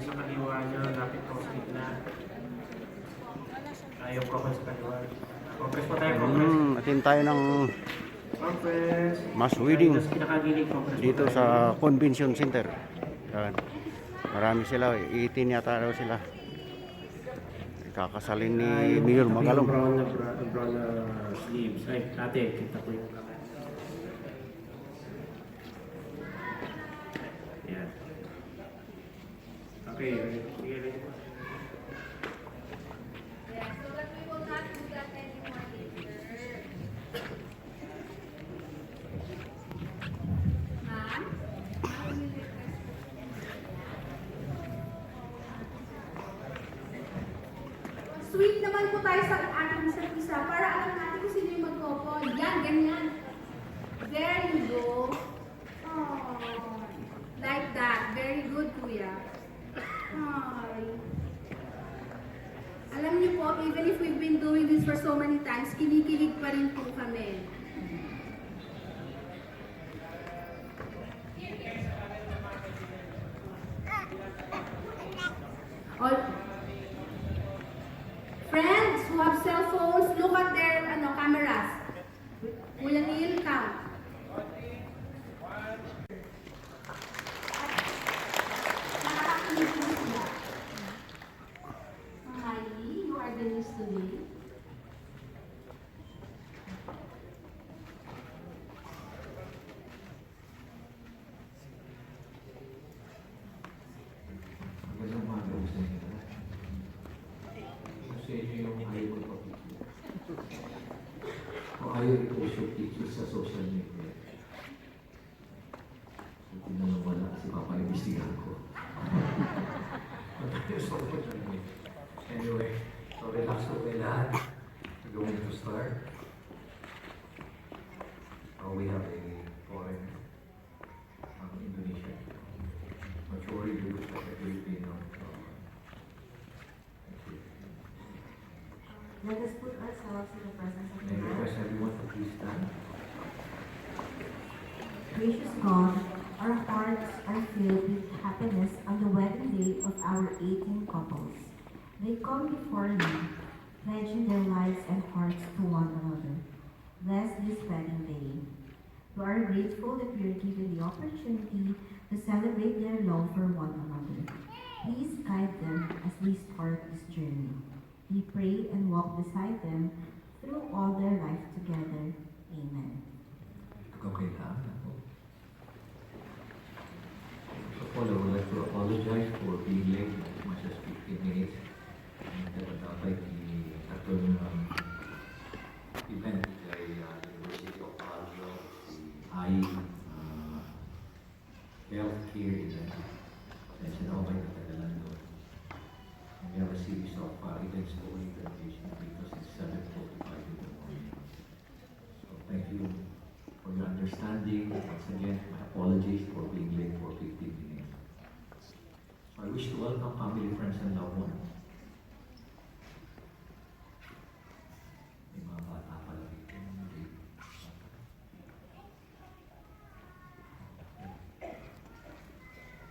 sa kaliwa niyo, lapit po sa gitna. Ayaw ko sa kaliwa. Compress po tayo, compress. Atin tayo ng Compress. mass wedding Tapos pinakagilig, compress dito po tayo. sa convention center. Yan. Marami sila, 18 yata daw sila. Kakasalin ni Mayor Magalong. Brown na sleeves. Ay, ate, kita ko yung kamay. Yan. Okay, sige rin po. Sweet naman po tayo sa ating isa't isa para alam natin kung sino yung magkopo. Yan, ganyan. There you go. Oh, like that. Very good, kuya. Ay. Alam niyo po, even if we've been doing this for so many times, kinikilig pa rin po kami. All, friends who have cell phones, look at their cameras. Kuya Neil, count. Nakakakinig po sila. Miley, you are the news today. Magandang umaga po sa inyo. Kasi inyo yung ayaw ko pa-picture. O ayaw i-post yung picture sa social media. So, kung naman wala kasi papaimbestigahan ko. Anyway, so relax po kayo lahat. We're going to start. We have a foreign Indonesia. Majority looks like a Filipino. Thank you. Let us put ourselves in the presence of May I the Lord. request everyone to please stand. Gracious God, our hearts are filled with happiness on the wedding day of our 18 couples. They come before you, pledging their lives and hearts to one another. Bless this wedding day. We are grateful that we are given the opportunity to celebrate their love for one another. Please guide them as they start this journey. We pray and walk beside them through all their life together. Amen. Okay lang. First of all, I would like to apologize for being late as much as 15 minutes. Dapat itong event ay University of Aljo, ay healthcare event. Kasi na ako may katagalan doon. And we have a series of events going to because it's 7:45 in the morning. So thank you for your understanding. Once again, my apologies for being late for 15 minutes. So I wish to welcome family, friends, and loved ones. May mga bata pala dito.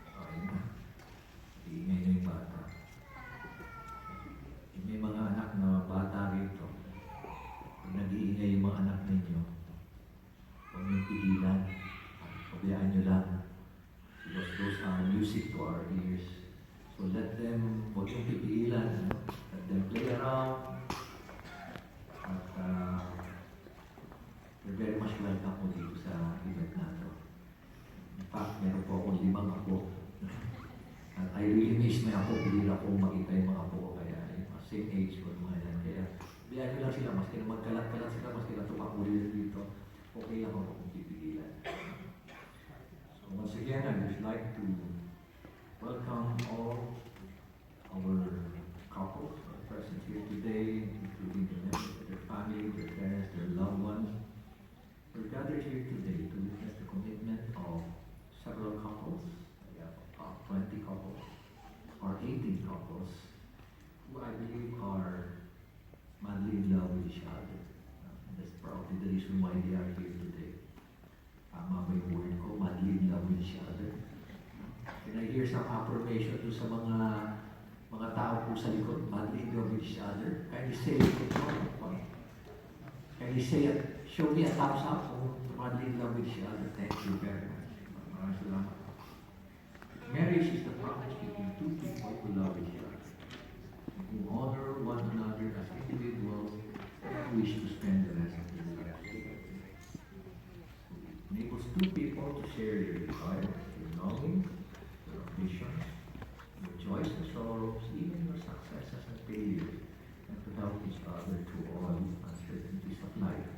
Okay na. Iingay na yung bata. May mga anak na bata rito. Pag nag-iingay yung mga anak ninyo, huwag niyong pigilan. Pabayaan niyo lang. Because those are music to our ears. So let them, huwag niyong pigilan. Let them play around. At you're very much welcome po dito sa event na ito. In fact, meron po akong 5 apo. At I really miss my apo. Hindi ako makita yung mga apo ko. Kaya same age ko mga yan. Kaya biyahe ko lang sila. Maski na magkalat-kalat sila. Maski na tumakulit dito. Okay lang ako kung pipigilan. So once again, I would like to welcome all our couples who are present here today, including the members of their family, their parents, their loved ones. We're gathered here today to witness the commitment of several couples. We have 20 couples, or 18 couples, who I believe are madly in love with each other. That's probably the reason why they are here today. Tama ba yung word ko? Madly in love with each other. Can I hear some affirmation to sa mga tao po sa likod, madly love each other. Kindly say it with me. Kindly say it. Show me a thumbs up kung madly love each other. Thank you very much. Maraming salamat. Marriage is the promise between two people who love each other, who honor one another as individuals and wish to spend the rest of their lives together. It enables two people to share their desires, their longings, their ambitions, their joys and sorrows, even their successes and failures, and to help each other through all uncertainties of life.